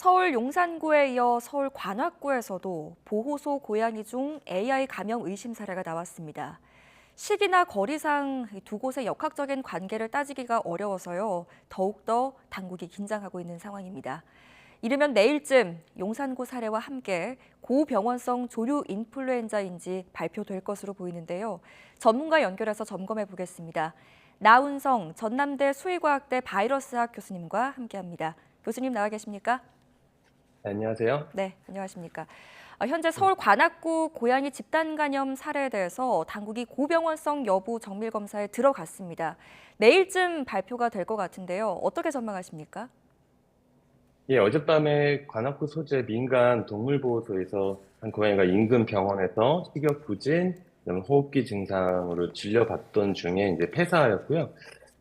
서울 용산구에 이어 서울 관악구에서도 보호소 고양이 중 AI 감염 의심 사례가 나왔습니다. 시기나 거리상 두 곳의 역학적인 관계를 따지기가 어려워서요. 더욱더 당국이 긴장하고 있는 상황입니다. 이르면 내일쯤 용산구 사례와 함께 고병원성 조류 인플루엔자인지 발표될 것으로 보이는데요. 전문가 연결해서 점검해 보겠습니다. 나운성 전남대 수의과학대 바이러스학 교수님과 함께합니다. 교수님 나와 계십니까? 네, 안녕하세요. 네, 안녕하십니까. 현재 서울 관악구 고양이 집단 감염 사례에 대해서 당국이 고병원성 여부 정밀 검사에 들어갔습니다. 내일쯤 발표가 될 것 같은데요. 어떻게 전망하십니까? 예, 어젯밤에 관악구 소재 민간 동물보호소에서 한 고양이가 인근 병원에서 식욕 부진, 그다음에 호흡기 증상으로 진료받던 중에 이제 폐사하였고요.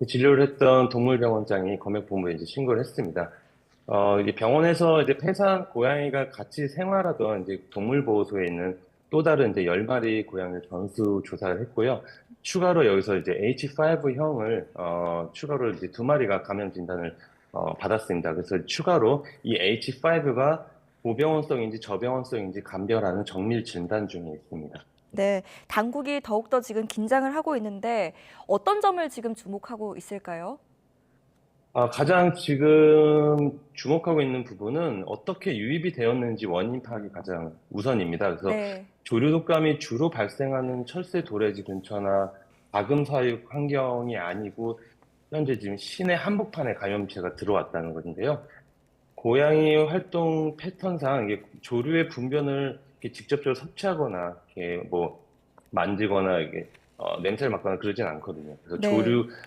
그 진료를 했던 동물병원장이 검역본부에 이제 신고를 했습니다. 이제 병원에서 이제 폐사한 고양이가 같이 생활하던 이제 동물보호소에 있는 또 다른 이제 10마리 고양이를 전수 조사를 했고요. 추가로 여기서 이제 H5형을, 추가로 이제 2마리가 감염 진단을 받았습니다. 그래서 추가로 이 H5가 고병원성인지 저병원성인지 감별하는 정밀 진단 중에 있습니다. 네, 당국이 더욱더 지금 긴장을 하고 있는데 어떤 점을 지금 주목하고 있을까요? 가장 지금 주목하고 있는 부분은 어떻게 유입이 되었는지 원인 파악이 가장 우선입니다. 그래서 네. 조류 독감이 주로 발생하는 철새 도래지 근처나 가금 사육 환경이 아니고 현재 지금 시내 한복판에 감염체가 들어왔다는 것인데요. 고양이 활동 패턴상 이게 조류의 분변을 이렇게 직접적으로 섭취하거나 이렇게 뭐 만지거나 이게 냄새를 맡거나 그러진 않거든요. 그래서 네.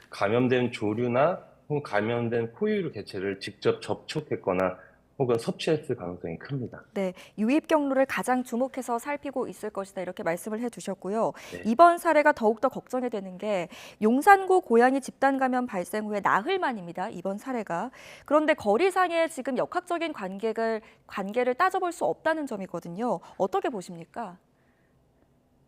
감염된 조류나 혹은 감염된 포유류 개체를 직접 접촉했거나 혹은 섭취했을 가능성이 큽니다. 네, 유입 경로를 가장 주목해서 살피고 있을 것이다 이렇게 말씀을 해주셨고요. 네. 이번 사례가 더욱더 걱정이 되는 게 용산구 고양이 집단 감염 발생 후에 나흘 만입니다. 이번 사례가. 그런데 거리상의 지금 역학적인 관계를 따져볼 수 없다는 점이거든요. 어떻게 보십니까?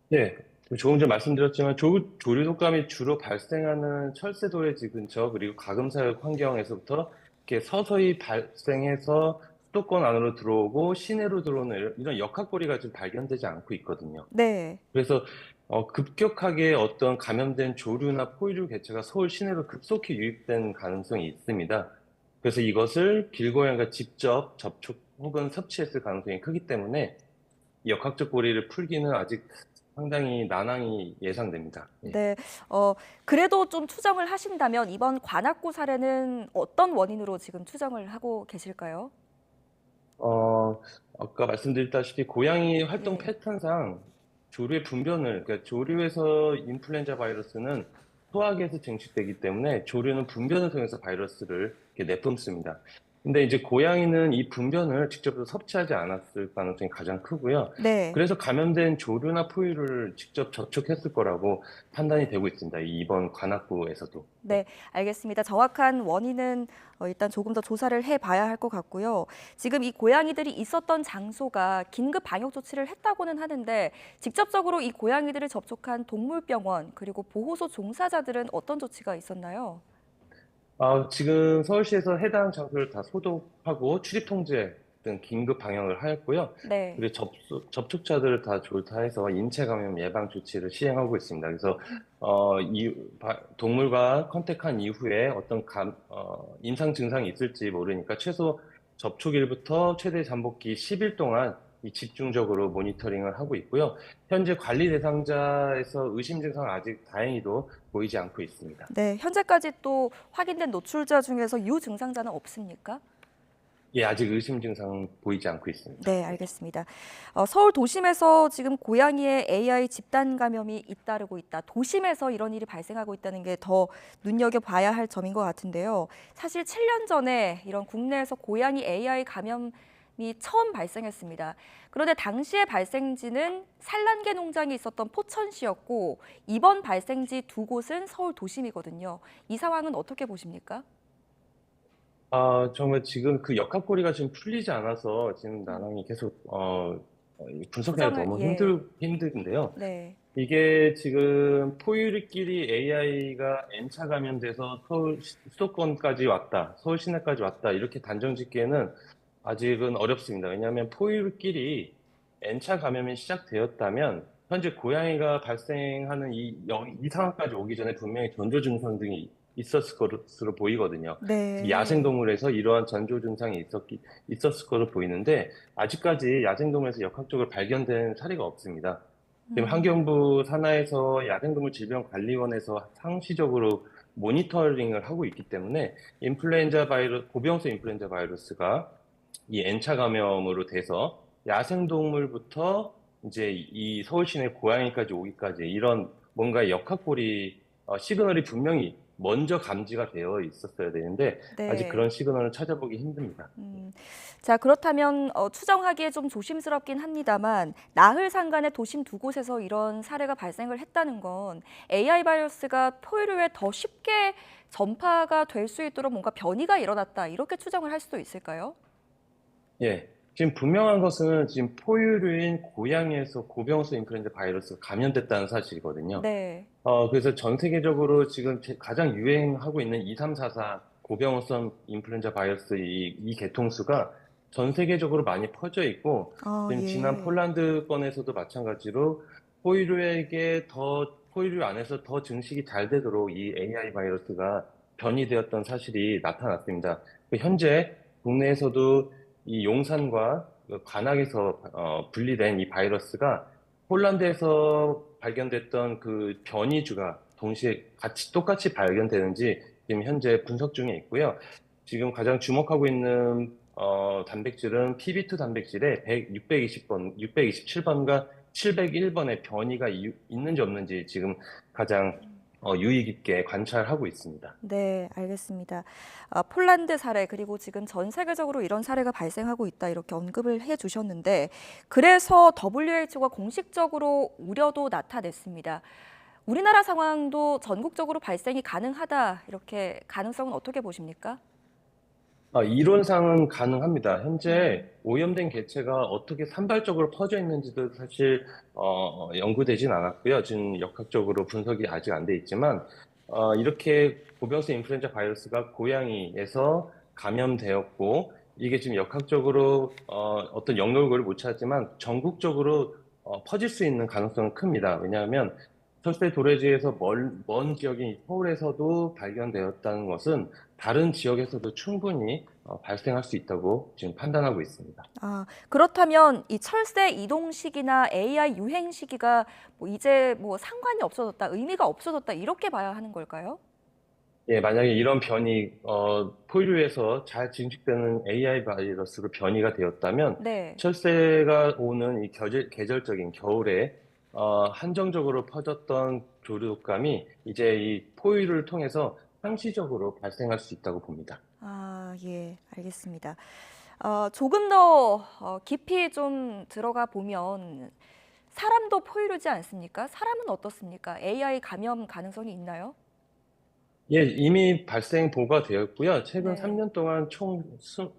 네, 조금 전 말씀드렸지만 조류 독감이 주로 발생하는 철새도래지 근처 그리고 가금사육 환경에서부터 이렇게 서서히 발생해서 수도권 안으로 들어오고 시내로 들어오는 이런 역학고리가 지금 발견되지 않고 있거든요. 네. 그래서 급격하게 어떤 감염된 조류나 포유류 개체가 서울 시내로 급속히 유입된 가능성이 있습니다. 그래서 이것을 길고양이가 직접 접촉 혹은 섭취했을 가능성이 크기 때문에 이 역학적 고리를 풀기는 아직 상당히 난항이 예상됩니다. 예. 네, 그래도 좀 추정을 하신다면 이번 관악구 사례는 어떤 원인으로 지금 추정을 하고 계실까요? 어, 아까 말씀드렸다시피 고양이 활동 네. 패턴상 조류의 분변을, 그러니까 조류에서 인플루엔자 바이러스는 소화기에서 증식되기 때문에 조류는 분변을 통해서 바이러스를 이렇게 내뿜습니다. 근데 이제 고양이는 이 분변을 직접 섭취하지 않았을 가능성이 가장 크고요. 네. 그래서 감염된 조류나 포유류를 직접 접촉했을 거라고 판단이 되고 있습니다. 이번 관악구에서도. 네. 네, 알겠습니다. 정확한 원인은 일단 조금 더 조사를 해봐야 할 것 같고요. 지금 이 고양이들이 있었던 장소가 긴급 방역 조치를 했다고는 하는데 직접적으로 이 고양이들을 접촉한 동물병원 그리고 보호소 종사자들은 어떤 조치가 있었나요? 지금 서울시에서 해당 장소를 다 소독하고 출입 통제 등 긴급 방역을 하였고요. 네. 그리고 접촉자들을 다 조사해서 인체 감염 예방 조치를 시행하고 있습니다. 그래서 동물과 컨택한 이후에 어떤 임상 증상이 있을지 모르니까 최소 접촉일부터 최대 잠복기 10일 동안 이 집중적으로 모니터링을 하고 있고요. 현재 관리 대상자에서 의심 증상은 아직 다행히도 보이지 않고 있습니다. 네, 현재까지 또 확인된 노출자 중에서 유증상자는 없습니까? 예, 아직 의심 증상 보이지 않고 있습니다. 네, 네. 알겠습니다. 서울 도심에서 지금 고양이의 AI 집단 감염이 잇따르고 있다. 도심에서 이런 일이 발생하고 있다는 게 더 눈여겨봐야 할 점인 것 같은데요. 사실 7년 전에 이런 국내에서 고양이 AI 감염이 처음 발생했습니다. 그런데 당시의 발생지는 산란개 농장이 있었던 포천시였고 이번 발생지 두 곳은 서울 도심이거든요. 이 상황은 어떻게 보십니까? 정말 지금 그 역학고리가 지금 풀리지 않아서 지금 난항이 계속, 분석하기가 추정을, 너무 예, 힘든데요. 네, 이게 지금 포유류끼리 AI가 N차 감염돼서 수도권까지 왔다, 서울 시내까지 왔다, 이렇게 단정 짓기에는 아직은 어렵습니다. 왜냐하면 포유류끼리 N차 감염이 시작되었다면 현재 고양이가 발생하는 이 상황까지 오기 전에 분명히 전조 증상 등이 있었을 것으로 보이거든요. 특히 네. 야생동물에서 이러한 전조 증상이 있었을 것으로 보이는데 아직까지 야생동물에서 역학적으로 발견된 사례가 없습니다. 지금 음. 환경부 산하에서 야생동물 질병관리원에서 상시적으로 모니터링을 하고 있기 때문에 고병성 인플루엔자 바이러스가 이 N차 감염으로 돼서 야생동물부터 이제 이 서울 시내 고양이까지 오기까지 이런 뭔가 역학골이 시그널이 분명히 먼저 감지가 되어 있었어야 되는데 아직 네. 그런 시그널을 찾아보기 힘듭니다. 음. 자, 그렇다면 추정하기에 좀 조심스럽긴 합니다만 나흘 상간의 도심 두 곳에서 이런 사례가 발생을 했다는 건 AI 바이러스가 포유류에 더 쉽게 전파가 될 수 있도록 뭔가 변이가 일어났다 이렇게 추정을 할 수도 있을까요? 예. 지금 분명한 것은 지금 포유류인 고양이에서 고병수 인플루엔자 바이러스가 감염됐다는 사실이거든요. 네. 그래서 전 세계적으로 지금 가장 유행하고 있는 2344 고병어성 인플루엔자 바이러스 이 개통수가 전 세계적으로 많이 퍼져 있고, 아, 지금 지난 예. 폴란드 건에서도 마찬가지로 포유류 안에서 더 증식이 잘 되도록 이 AI 바이러스가 변이되었던 사실이 나타났습니다. 현재 국내에서도 이 용산과 그 관악에서 분리된 이 바이러스가 폴란드에서 발견됐던 그 변이주가 동시에 똑같이 발견되는지 지금 현재 분석 중에 있고요. 지금 가장 주목하고 있는 단백질은 PB2 단백질에 620번, 627번과 701번의 변이가 있는지 없는지 지금 가장 유의 깊게 관찰하고 있습니다. 네, 알겠습니다. 폴란드 사례 그리고 지금 전 세계적으로 이런 사례가 발생하고 있다 이렇게 언급을 해 주셨는데 그래서 WHO가 공식적으로 우려도 나타냈습니다. 우리나라 상황도 전국적으로 발생이 가능하다 이렇게 가능성은 어떻게 보십니까? 이론상은 가능합니다. 현재 음. 오염된 개체가 어떻게 산발적으로 퍼져 있는지도 사실 연구되진 않았고요. 지금 역학적으로 분석이 아직 안 돼 있지만 이렇게 고병성 인플루엔자 바이러스가 고양이에서 감염되었고 이게 지금 역학적으로 어떤 영역을 못 찾지만 전국적으로 퍼질 수 있는 가능성은 큽니다. 왜냐하면 철새 도래지에서 먼 지역인 서울에서도 발견되었다는 것은 다른 지역에서도 충분히 발생할 수 있다고 지금 판단하고 있습니다. 그렇다면 이 철새 이동 시기나 AI 유행 시기가 뭐 이제 뭐 상관이 없어졌다, 의미가 없어졌다 이렇게 봐야 하는 걸까요? 예, 만약에 이런 변이, 포유류에서 잘 증식되는 AI 바이러스로 변이가 되었다면, 네. 철새가 오는 이 계절적인 겨울에, 한정적으로 퍼졌던 조류독감이 이제 이 포유류를 통해서 상시적으로 발생할 수 있다고 봅니다. 예, 알겠습니다. 조금 더 깊이 좀 들어가 보면 사람도 포유류지 않습니까? 사람은 어떻습니까? AI 감염 가능성이 있나요? 예, 이미 발생 보고가 되었고요. 최근 네. 3년 동안 총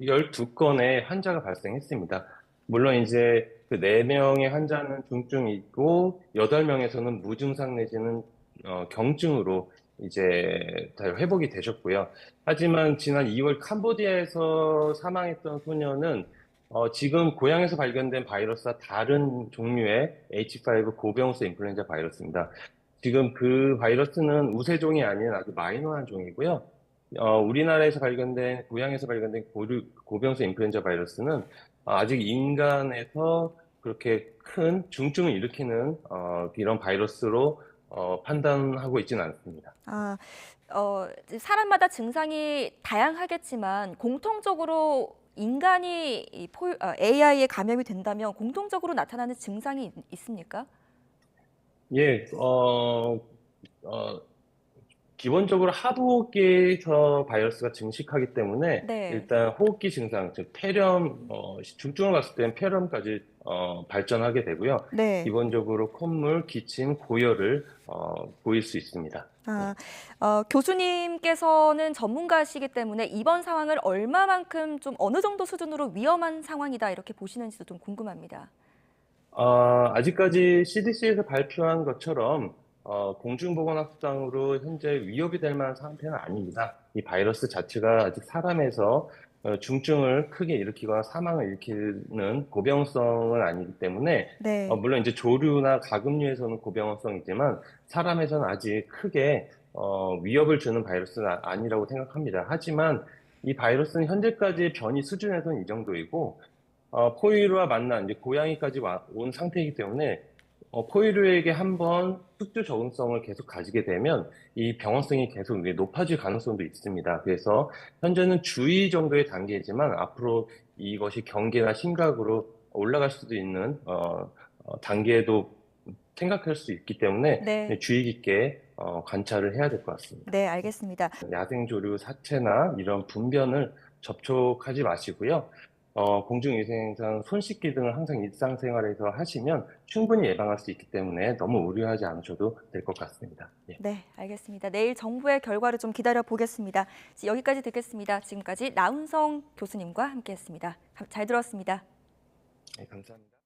12건의 환자가 발생했습니다. 물론 이제 그 4명의 환자는 중증이고 8명에서는 무증상 내지는 경증으로 이제 다 회복이 되셨고요. 하지만 지난 2월 캄보디아에서 사망했던 소녀는 지금 고향에서 발견된 바이러스와 다른 종류의 H5 고병수 인플루엔자 바이러스입니다. 지금 그 바이러스는 우세종이 아닌 아주 마이너한 종이고요. 우리나라에서 발견된, 고양이에서 발견된 고병수 인플루엔자 바이러스는 아직 인간에서 그렇게 큰 중증을 일으키는 이런 바이러스로 판단하고 있지는 않습니다. 아, 이제 사람마다 증상이 다양하겠지만 공통적으로 인간이 AI에 감염이 된다면 공통적으로 나타나는 증상이 있습니까? 예, 어, 기본적으로 하부호흡기에서 바이러스가 증식하기 때문에 네. 일단 호흡기 증상, 즉 폐렴, 중증을 갔을 때는 폐렴까지 발전하게 되고요. 네. 기본적으로 콧물, 기침, 고열을 보일 수 있습니다. 예. 아, 교수님께서는 전문가시기 때문에 이번 상황을 얼마만큼 좀 어느 정도 수준으로 위험한 상황이다 이렇게 보시는지도 좀 궁금합니다. 아직까지 CDC에서 발표한 것처럼 공중보건학상으로 현재 위협이 될 만한 상태는 아닙니다. 이 바이러스 자체가 아직 사람에서 중증을 크게 일으키거나 사망을 일으키는 고병성은 아니기 때문에 네. 물론 이제 조류나 가금류에서는 고병원성이지만 사람에서는 아직 크게 위협을 주는 바이러스는 아니라고 생각합니다. 하지만 이 바이러스는 현재까지 변이 수준에서는 이 정도이고 포유류와 만난 이제 고양이까지 온 상태이기 때문에 포유류에게 한번 숙주 적응성을 계속 가지게 되면 이 병원성이 계속 이게 높아질 가능성도 있습니다. 그래서 현재는 주의 정도의 단계이지만 앞으로 이것이 경계나 심각으로 올라갈 수도 있는 단계도 생각할 수 있기 때문에 네. 주의 깊게 관찰을 해야 될 것 같습니다. 네, 알겠습니다. 야생조류 사체나 이런 분변을 접촉하지 마시고요. 공중위생상 손 씻기 등을 항상 일상생활에서 하시면 충분히 예방할 수 있기 때문에 너무 우려하지 않으셔도 될 것 같습니다. 예, 네, 알겠습니다. 내일 정부의 결과를 좀 기다려 보겠습니다. 여기까지 듣겠습니다. 지금까지 나운성 교수님과 함께했습니다. 잘 들었습니다. 네, 감사합니다.